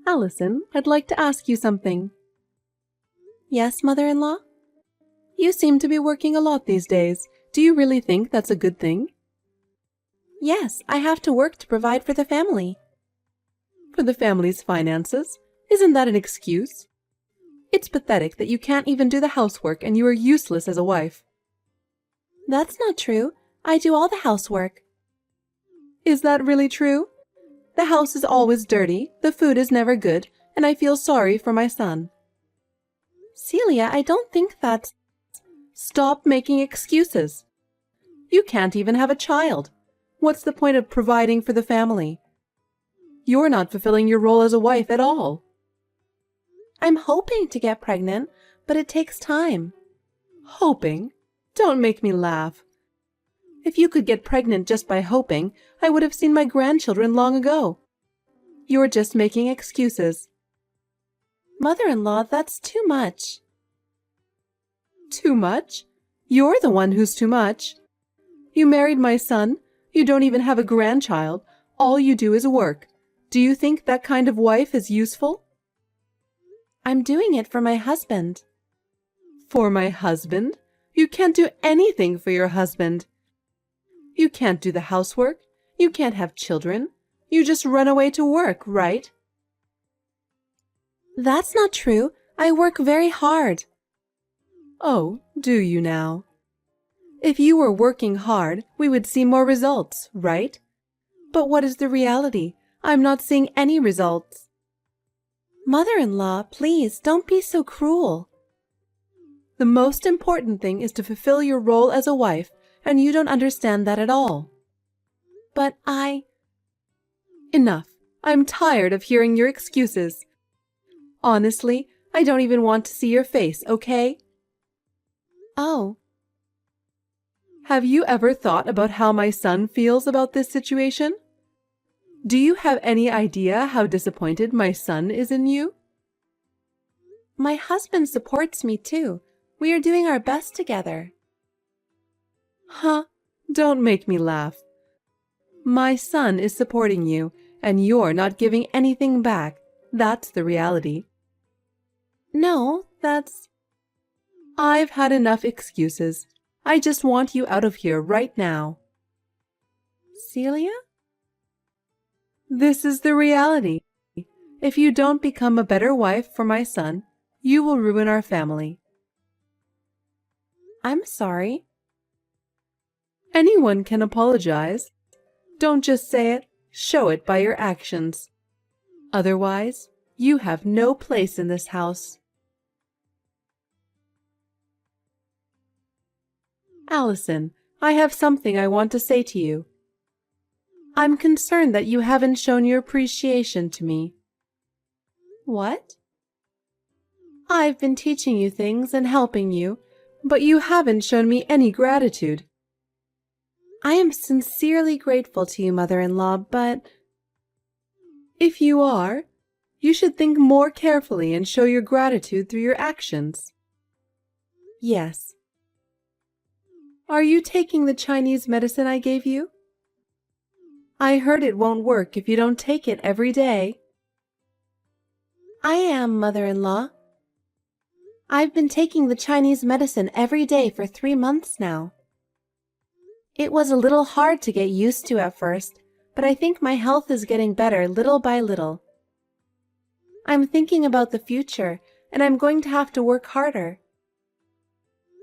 Allison, I'd like to ask you something. Yes, mother-in-law? You seem to be working a lot these days. Do you really think that's a good thing? Yes, I have to work to provide for the family. For the family's finances? Isn't that an excuse? It's pathetic that you can't even do the housework and you are useless as a wife. That's not true. I do all the housework. Is that really true? The house is always dirty, the food is never good, and I feel sorry for my son. Celia, I don't think that's... Stop making excuses. You can't even have a child. What's the point of providing for the family? You're not fulfilling your role as a wife at all. I'm hoping to get pregnant, but it takes time. Hoping? Don't make me laugh. If you could get pregnant just by hoping, I would have seen my grandchildren long ago. You're just making excuses. Mother-in-law, that's too much. Too much? You're the one who's too much. You married my son. You don't even have a grandchild. All you do is work. Do you think that kind of wife is useful? I'm doing it for my husband. For my husband? You can't do anything for your husband. You can't do the housework. You can't have children. You just run away to work, right? That's not true. I work very hard. Oh, do you now? If you were working hard, we would see more results, right? But what is the reality? I'm not seeing any results. Mother-in-law, please, don't be so cruel. The most important thing is to fulfill your role as a wife, and you don't understand that at all. But Enough. I'm tired of hearing your excuses. Honestly, I don't even want to see your face, okay? Oh. Have you ever thought about how my son feels about this situation? Do you have any idea how disappointed my son is in you? My husband supports me too. We are doing our best together. Huh? Don't make me laugh. My son is supporting you, and you're not giving anything back. That's the reality. No, that's... I've had enough excuses. I just want you out of here right now. Celia? This is the reality. If you don't become a better wife for my son, you will ruin our family. I'm sorry. Anyone can apologize. Don't just say it, show it by your actions. Otherwise, you have no place in this house. Allison, I have something I want to say to you. I'm concerned that you haven't shown your appreciation to me. What? I've been teaching you things and helping you, but you haven't shown me any gratitude. I am sincerely grateful to you, mother-in-law, but... If you are, you should think more carefully and show your gratitude through your actions. Yes. Are you taking the Chinese medicine I gave you? I heard it won't work if you don't take it every day. I am, mother-in-law. I've been taking the Chinese medicine every day for 3 months now. It was a little hard to get used to at first, but I think my health is getting better little by little. I'm thinking about the future, and I'm going to have to work harder.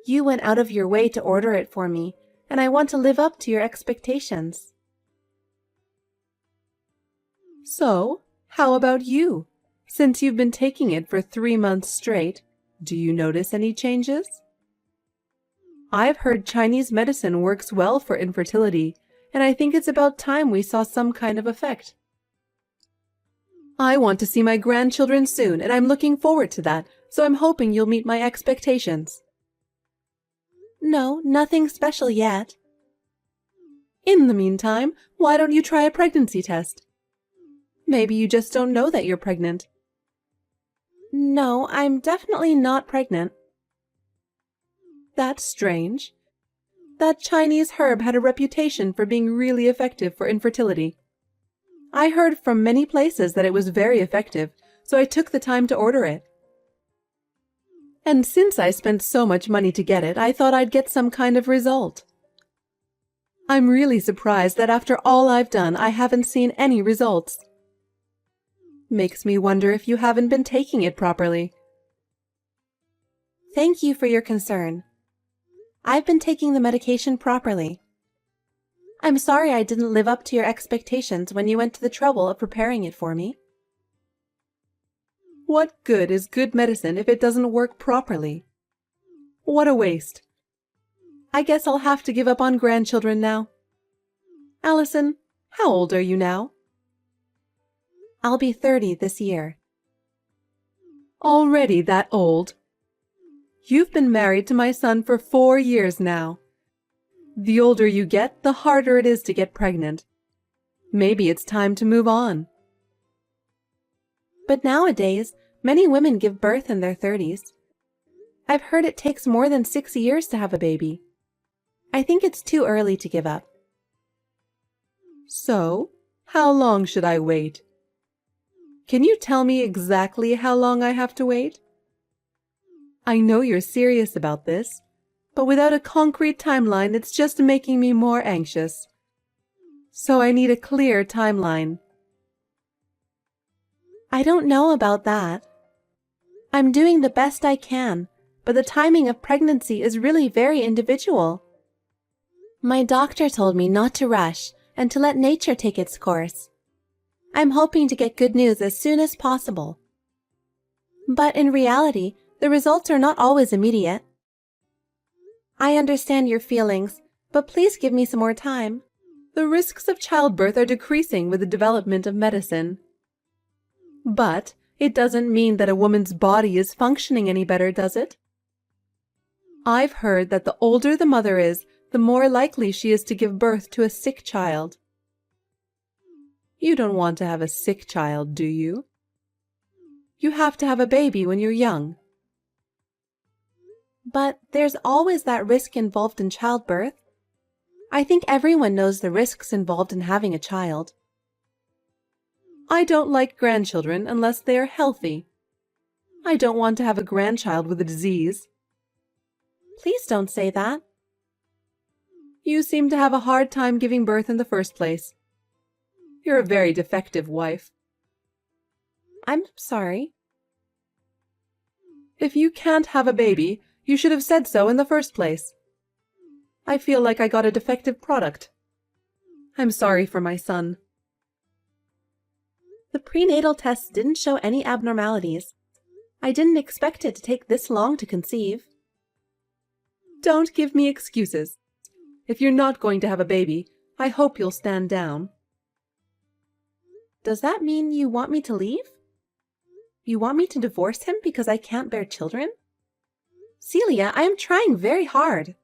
You went out of your way to order it for me, and I want to live up to your expectations. So, how about you? Since you've been taking it for 3 months straight, do you notice any changes? I've heard Chinese medicine works well for infertility, and I think it's about time we saw some kind of effect. I want to see my grandchildren soon, and I'm looking forward to that, so I'm hoping you'll meet my expectations. No, nothing special yet. In the meantime, why don't you try a pregnancy test? Maybe you just don't know that you're pregnant. No, I'm definitely not pregnant. That's strange. That Chinese herb had a reputation for being really effective for infertility. I heard from many places that it was very effective, so I took the time to order it. And since I spent so much money to get it, I thought I'd get some kind of result. I'm really surprised that after all I've done, I haven't seen any results. Makes me wonder if you haven't been taking it properly. Thank you for your concern. I've been taking the medication properly. I'm sorry I didn't live up to your expectations when you went to the trouble of preparing it for me. What good is good medicine if it doesn't work properly? What a waste. I guess I'll have to give up on grandchildren now. Allison, how old are you now? I'll be 30 this year. Already that old? You've been married to my son for 4 years now. The older you get, the harder it is to get pregnant. Maybe it's time to move on. But nowadays, many women give birth in their 30s. I've heard it takes more than 6 years to have a baby. I think it's too early to give up. So, how long should I wait? Can you tell me exactly how long I have to wait? I know you're serious about this, but without a concrete timeline, it's just making me more anxious. So I need a clear timeline. I don't know about that. I'm doing the best I can, but the timing of pregnancy is really very individual. My doctor told me not to rush and to let nature take its course. I'm hoping to get good news as soon as possible. But in reality, the results are not always immediate. I understand your feelings, but please give me some more time. The risks of childbirth are decreasing with the development of medicine. But it doesn't mean that a woman's body is functioning any better, does it? I've heard that the older the mother is, the more likely she is to give birth to a sick child. You don't want to have a sick child, do you? You have to have a baby when you're young. But there's always that risk involved in childbirth. I think everyone knows the risks involved in having a child. I don't like grandchildren unless they are healthy. I don't want to have a grandchild with a disease. Please don't say that. You seem to have a hard time giving birth in the first place. You're a very defective wife. I'm sorry. If you can't have a baby, you should have said so in the first place. I feel like I got a defective product. I'm sorry for my son. The prenatal tests didn't show any abnormalities. I didn't expect it to take this long to conceive. Don't give me excuses. If you're not going to have a baby, I hope you'll stand down. Does that mean you want me to leave? You want me to divorce him because I can't bear children? Celia, I am trying very hard.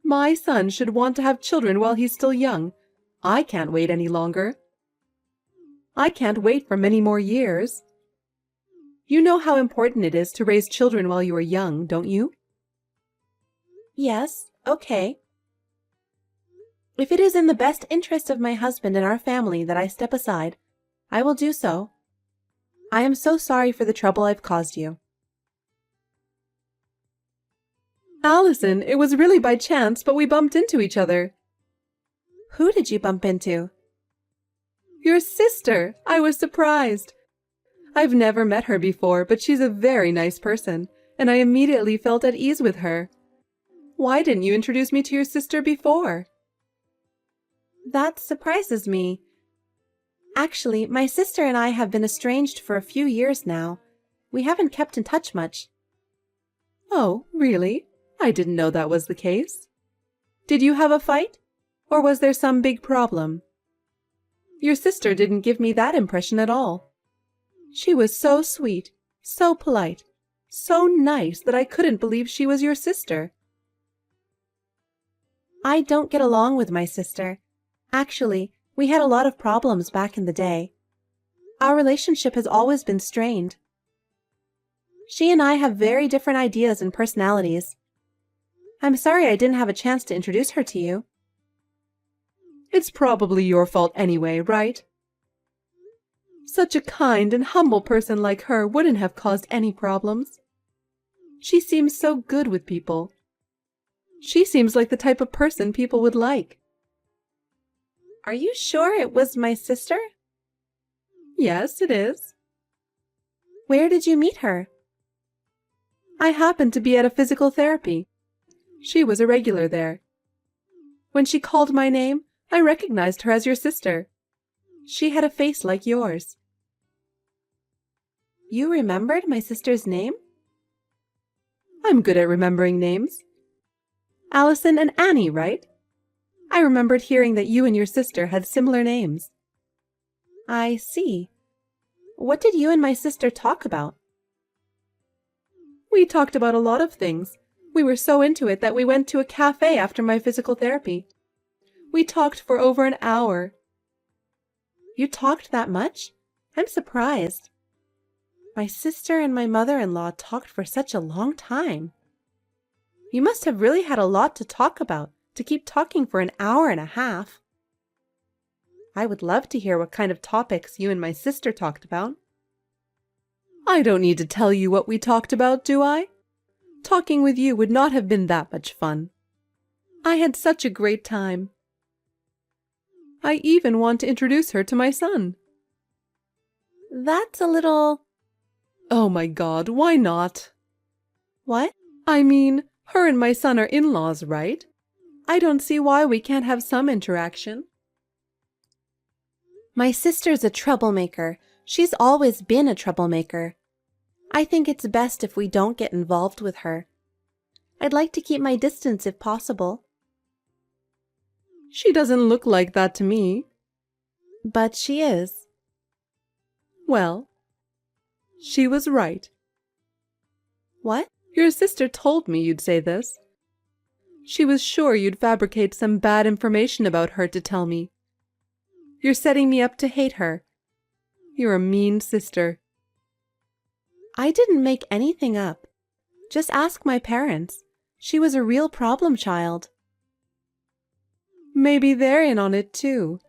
My son should want to have children while he's still young. I can't wait any longer. I can't wait for many more years. You know how important it is to raise children while you are young, don't you? Yes, okay. If it is in the best interest of my husband and our family that I step aside, I will do so. I am so sorry for the trouble I've caused you. Allison, it was really by chance, but we bumped into each other. Who did you bump into? Your sister. I was surprised. I've never met her before, but she's a very nice person, and I immediately felt at ease with her. Why didn't you introduce me to your sister before? That surprises me. Actually, my sister and I have been estranged for a few years now. We haven't kept in touch much. Oh, really? I didn't know that was the case. Did you have a fight? Or was there some big problem? Your sister didn't give me that impression at all. She was so sweet, so polite, so nice that I couldn't believe she was your sister. I don't get along with my sister. Actually, we had a lot of problems back in the day. Our relationship has always been strained. She and I have very different ideas and personalities. I'm sorry I didn't have a chance to introduce her to you. It's probably your fault anyway, right? Such a kind and humble person like her wouldn't have caused any problems. She seems so good with people. She seems like the type of person people would like. Are you sure it was my sister? Yes, it is. Where did you meet her? I happened to be at a physical therapy. She was a regular there. When she called my name, I recognized her as your sister. She had a face like yours. You remembered my sister's name? I'm good at remembering names. Allison and Annie, right? I remembered hearing that you and your sister had similar names. I see. What did you and my sister talk about? We talked about a lot of things. We were so into it that we went to a cafe after my physical therapy. We talked for over an hour. You talked that much? I'm surprised. My sister and my mother-in-law talked for such a long time. You must have really had a lot to talk about to keep talking for an hour and a half. I would love to hear what kind of topics you and my sister talked about. I don't need to tell you what we talked about, do I? Talking with you would not have been that much fun. I had such a great time. I even want to introduce her to my son. That's a little... Oh my God, why not? What? I mean, her and my son are in-laws, right? I don't see why we can't have some interaction. My sister's a troublemaker. She's always been a troublemaker. I think it's best if we don't get involved with her. I'd like to keep my distance if possible. She doesn't look like that to me. But she is. Well, she was right. What? Your sister told me you'd say this. She was sure you'd fabricate some bad information about her to tell me. You're setting me up to hate her. You're a mean sister. I didn't make anything up. Just ask my parents. She was a real problem child. Maybe they're in on it too.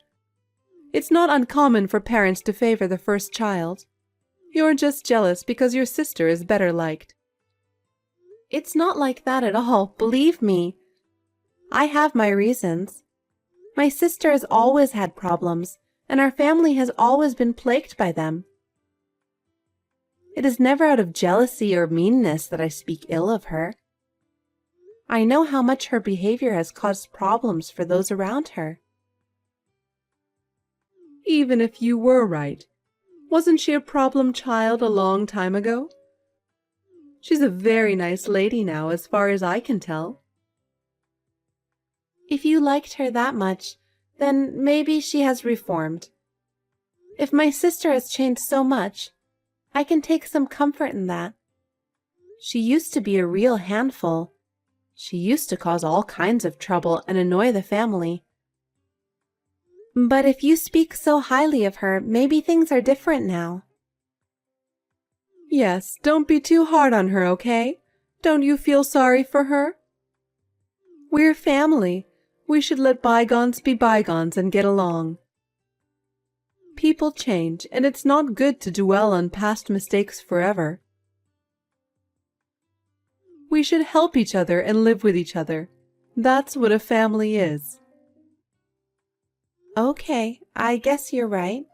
It's not uncommon for parents to favor the first child. You're just jealous because your sister is better liked. It's not like that at all, believe me. I have my reasons. My sister has always had problems, and our family has always been plagued by them. It is never out of jealousy or meanness that I speak ill of her. I know how much her behavior has caused problems for those around her. Even if you were right, wasn't she a problem child a long time ago? She's a very nice lady now, as far as I can tell. If you liked her that much, then maybe she has reformed. If my sister has changed so much, I can take some comfort in that. She used to be a real handful. She used to cause all kinds of trouble and annoy the family. But if you speak so highly of her, maybe things are different now. Yes, don't be too hard on her, okay? Don't you feel sorry for her? We're family. We should let bygones be bygones and get along. People change, and it's not good to dwell on past mistakes forever. We should help each other and live with each other. That's what a family is. Okay, I guess you're right.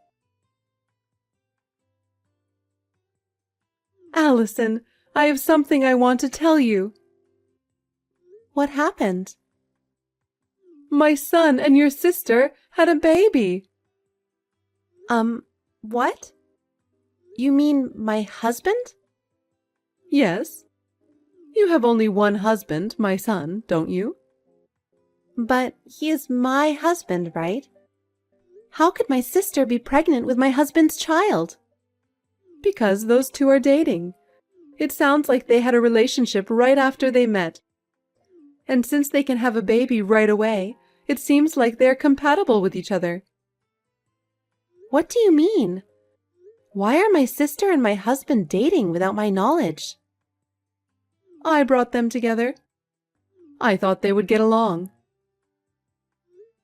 Allison, I have something I want to tell you. What happened? My son and your sister had a baby. What? You mean my husband? Yes. You have only one husband, my son, don't you? But he is my husband, right? How could my sister be pregnant with my husband's child? Because those two are dating. It sounds like they had a relationship right after they met. And since they can have a baby right away, it seems like they're compatible with each other. What do you mean? Why are my sister and my husband dating without my knowledge? I brought them together. I thought they would get along.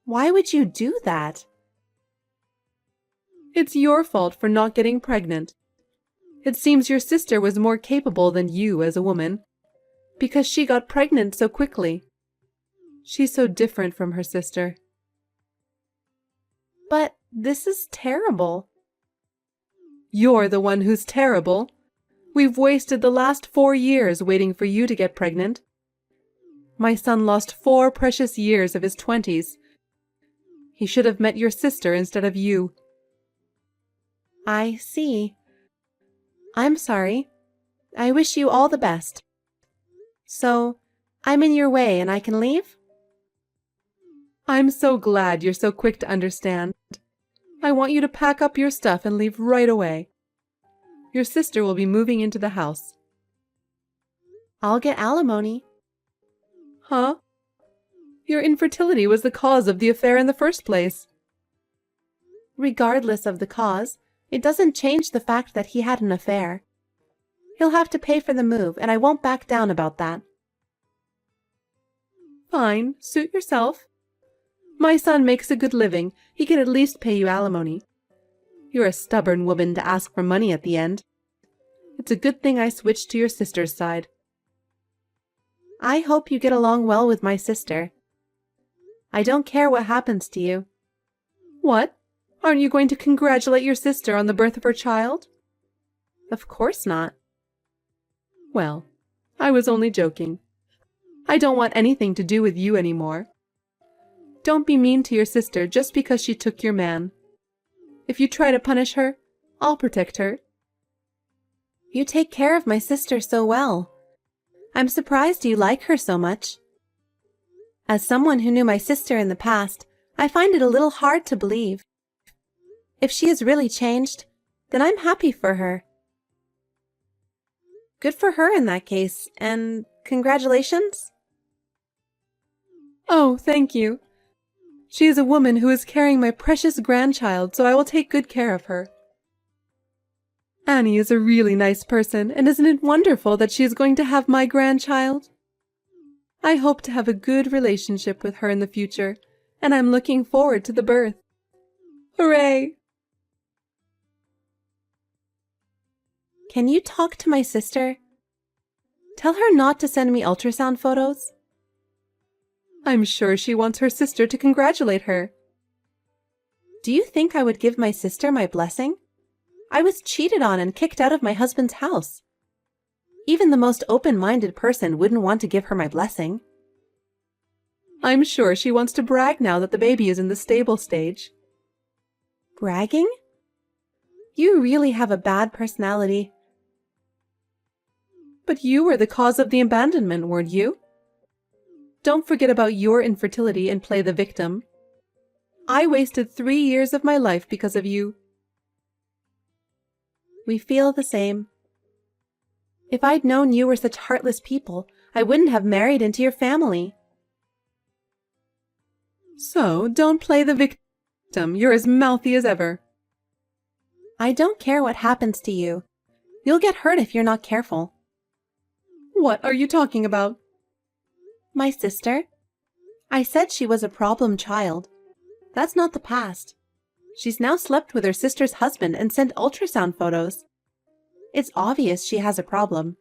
Why would you do that? It's your fault for not getting pregnant. It seems your sister was more capable than you as a woman, because she got pregnant so quickly. She's so different from her sister. But this is terrible. You're the one who's terrible. We've wasted the last 4 years waiting for you to get pregnant. My son lost 4 precious years of his 20s. He should have met your sister instead of you. I see. I'm sorry. I wish you all the best. So, I'm in your way and I can leave? I'm so glad you're so quick to understand. I want you to pack up your stuff and leave right away. Your sister will be moving into the house. I'll get alimony. Huh? Your infertility was the cause of the affair in the first place. Regardless of the cause, it doesn't change the fact that he had an affair. He'll have to pay for the move, and I won't back down about that. Fine, suit yourself. My son makes a good living. He can at least pay you alimony. You're a stubborn woman to ask for money at the end. It's a good thing I switched to your sister's side. I hope you get along well with my sister. I don't care what happens to you. What? Aren't you going to congratulate your sister on the birth of her child? Of course not. Well, I was only joking. I don't want anything to do with you anymore. Don't be mean to your sister just because she took your man. If you try to punish her, I'll protect her. You take care of my sister so well. I'm surprised you like her so much. As someone who knew my sister in the past, I find it a little hard to believe. If she has really changed, then I'm happy for her. Good for her in that case, and congratulations. Oh, thank you. She is a woman who is carrying my precious grandchild, so I will take good care of her. Annie is a really nice person, and isn't it wonderful that she is going to have my grandchild? I hope to have a good relationship with her in the future, and I'm looking forward to the birth. Hooray! Can you talk to my sister? Tell her not to send me ultrasound photos. I'm sure she wants her sister to congratulate her. Do you think I would give my sister my blessing? I was cheated on and kicked out of my husband's house. Even the most open-minded person wouldn't want to give her my blessing. I'm sure she wants to brag now that the baby is in the stable stage. Bragging? You really have a bad personality. But you were the cause of the abandonment, weren't you? Don't forget about your infertility and play the victim. I wasted 3 years of my life because of you. We feel the same. If I'd known you were such heartless people, I wouldn't have married into your family. So, don't play the victim. You're as mouthy as ever. I don't care what happens to you. You'll get hurt if you're not careful. What are you talking about? My sister. I said she was a problem child. That's not the past. She's now slept with her sister's husband and sent ultrasound photos. It's obvious she has a problem.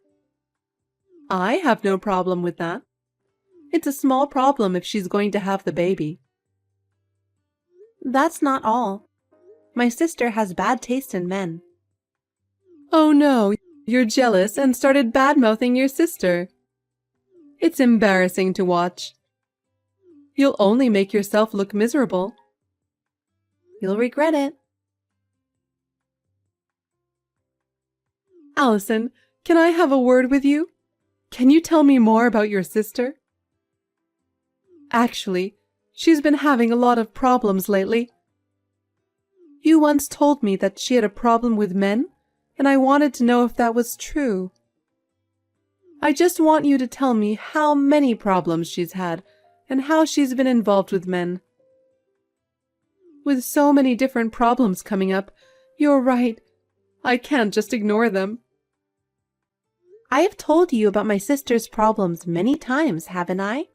I have no problem with that. It's a small problem if she's going to have the baby. That's not all. My sister has bad taste in men. Oh no, you're jealous and started bad-mouthing your sister. It's embarrassing to watch. You'll only make yourself look miserable. You'll regret it. Allison, can I have a word with you? Can you tell me more about your sister? Actually, she's been having a lot of problems lately. You once told me that she had a problem with men, and I wanted to know if that was true. I just want you to tell me how many problems she's had and how she's been involved with men. With so many different problems coming up, you're right. I can't just ignore them. I have told you about my sister's problems many times, haven't I?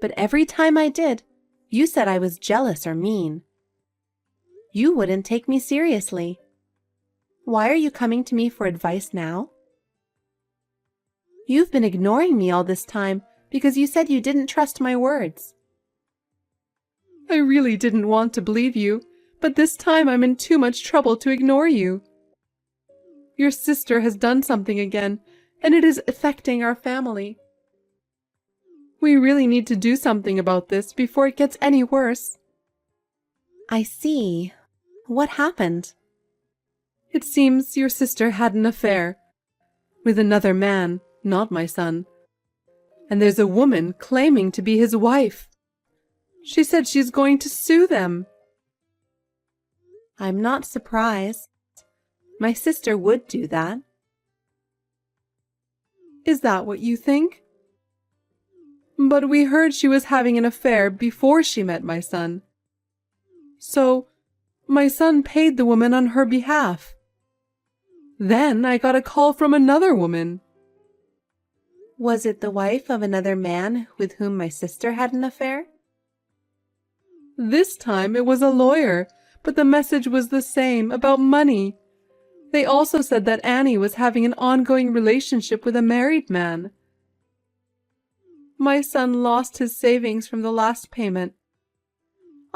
But every time I did, you said I was jealous or mean. You wouldn't take me seriously. Why are you coming to me for advice now? You've been ignoring me all this time because you said you didn't trust my words. I really didn't want to believe you, but this time I'm in too much trouble to ignore you. Your sister has done something again, and it is affecting our family. We really need to do something about this before it gets any worse. I see. What happened? It seems your sister had an affair with another man, not my son. And there's a woman claiming to be his wife. She said she's going to sue them. I'm not surprised. My sister would do that. Is that what you think? But we heard she was having an affair before she met my son. So, my son paid the woman on her behalf. Then I got a call from another woman. Was it the wife of another man with whom my sister had an affair? This time it was a lawyer, but the message was the same, about money. They also said that Annie was having an ongoing relationship with a married man. My son lost his savings from the last payment.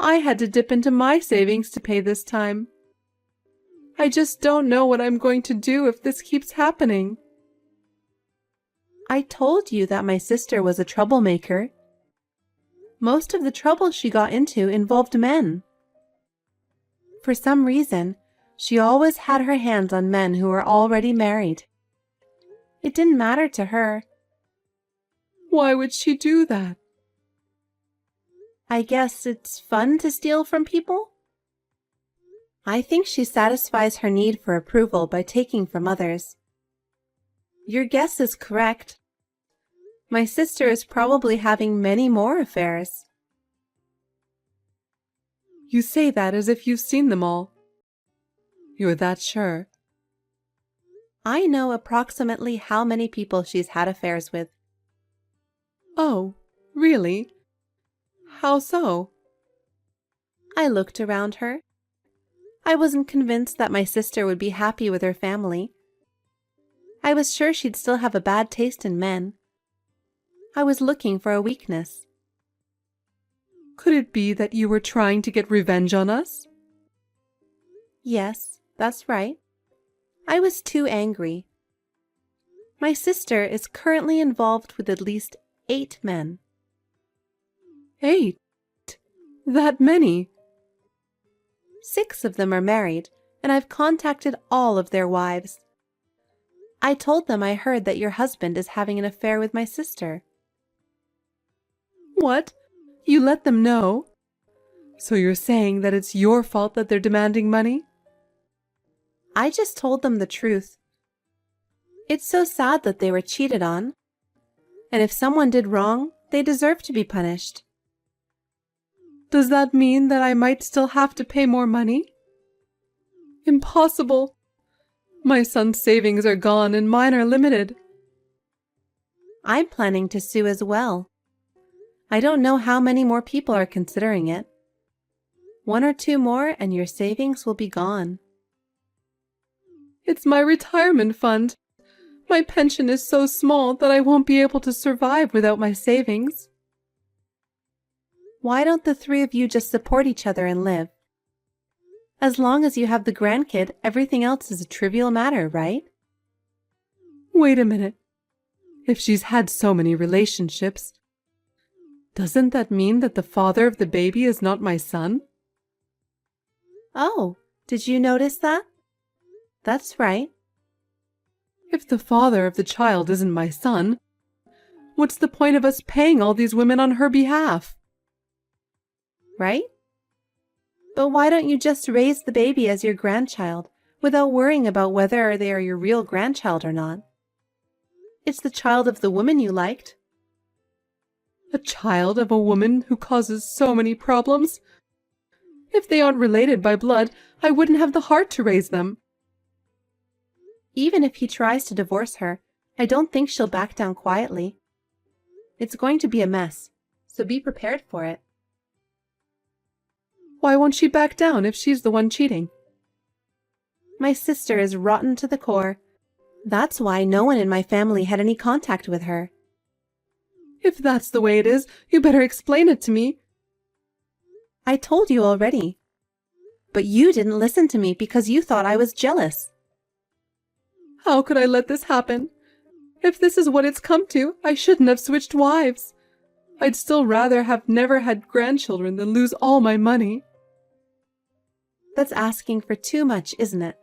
I had to dip into my savings to pay this time. I just don't know what I'm going to do if this keeps happening. I told you that my sister was a troublemaker. Most of the trouble she got into involved men. For some reason, she always had her hands on men who were already married. It didn't matter to her. Why would she do that? I guess it's fun to steal from people? I think she satisfies her need for approval by taking from others. Your guess is correct. My sister is probably having many more affairs. You say that as if you've seen them all. You're that sure? I know approximately how many people she's had affairs with. Oh, really? How so? I looked around her. I wasn't convinced that my sister would be happy with her family. I was sure she'd still have a bad taste in men. I was looking for a weakness. Could it be that you were trying to get revenge on us? Yes, that's right. I was too angry. My sister is currently involved with at least 8 men. 8? That many? 6 of them are married, and I've contacted all of their wives. I told them I heard that your husband is having an affair with my sister. What? You let them know? So you're saying that it's your fault that they're demanding money? I just told them the truth. It's so sad that they were cheated on. And if someone did wrong, they deserve to be punished. Does that mean that I might still have to pay more money? Impossible. My son's savings are gone and mine are limited. I'm planning to sue as well. I don't know how many more people are considering it. 1 or 2 more and your savings will be gone. It's my retirement fund. My pension is so small that I won't be able to survive without my savings. Why don't the 3 of you just support each other and live? As long as you have the grandkid, everything else is a trivial matter, right? Wait a minute. If she's had so many relationships, doesn't that mean that the father of the baby is not my son? Oh, did you notice that? That's right. If the father of the child isn't my son, what's the point of us paying all these women on her behalf? Right? But why don't you just raise the baby as your grandchild without worrying about whether they are your real grandchild or not? It's the child of the woman you liked. A child of a woman who causes so many problems? If they aren't related by blood, I wouldn't have the heart to raise them. Even if he tries to divorce her, I don't think she'll back down quietly. It's going to be a mess, so be prepared for it. Why won't she back down if she's the one cheating? My sister is rotten to the core. That's why no one in my family had any contact with her. If that's the way it is, you better explain it to me. I told you already. But you didn't listen to me because you thought I was jealous. How could I let this happen? If this is what it's come to, I shouldn't have switched wives. I'd still rather have never had grandchildren than lose all my money. That's asking for too much, isn't it?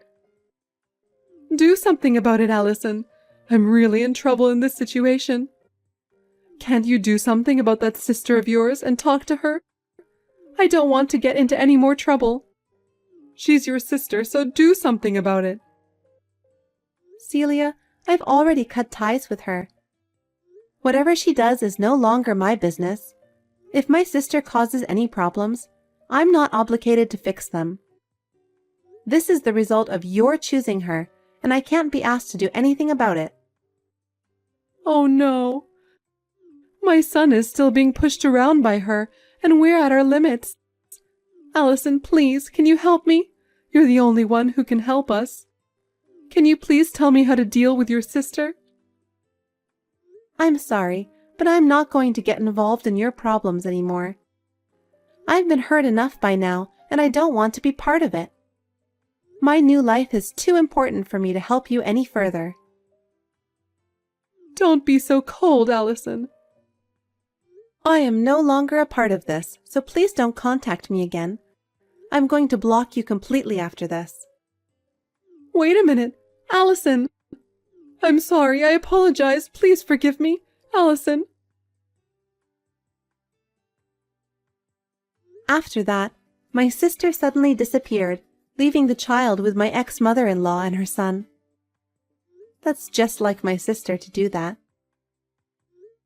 Do something about it, Allison. I'm really in trouble in this situation. Can't you do something about that sister of yours and talk to her? I don't want to get into any more trouble. She's your sister, so do something about it. Celia, I've already cut ties with her. Whatever she does is no longer my business. If my sister causes any problems, I'm not obligated to fix them. This is the result of your choosing her, and I can't be asked to do anything about it. Oh no. My son is still being pushed around by her, and we're at our limits. Allison, please, can you help me? You're the only one who can help us. Can you please tell me how to deal with your sister? I'm sorry, but I'm not going to get involved in your problems anymore. I've been hurt enough by now, and I don't want to be part of it. My new life is too important for me to help you any further. Don't be so cold, Allison. I am no longer a part of this, so please don't contact me again. I'm going to block you completely after this. Wait a minute, Allison. I'm sorry, I apologize. Please forgive me, Allison. After that, my sister suddenly disappeared, leaving the child with my ex-mother-in-law and her son. That's just like my sister to do that.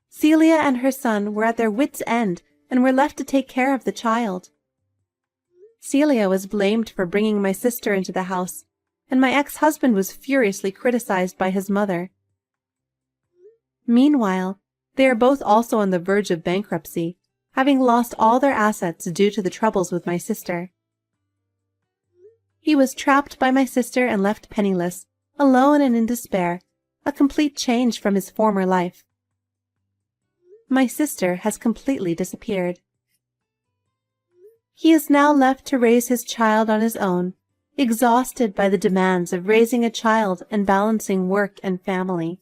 Celia and her son were at their wits' end and were left to take care of the child. Celia was blamed for bringing my sister into the house, and my ex-husband was furiously criticized by his mother. Meanwhile, they are both also on the verge of bankruptcy, having lost all their assets due to the troubles with my sister. He was trapped by my sister and left penniless, alone and in despair, a complete change from his former life. My sister has completely disappeared. He is now left to raise his child on his own, exhausted by the demands of raising a child and balancing work and family.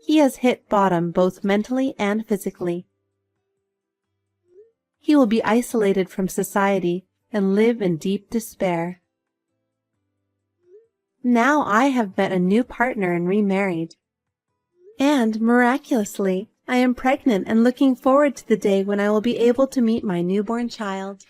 He has hit bottom both mentally and physically. He will be isolated from society and live in deep despair. Now I have met a new partner and remarried. And, miraculously, I am pregnant and looking forward to the day when I will be able to meet my newborn child.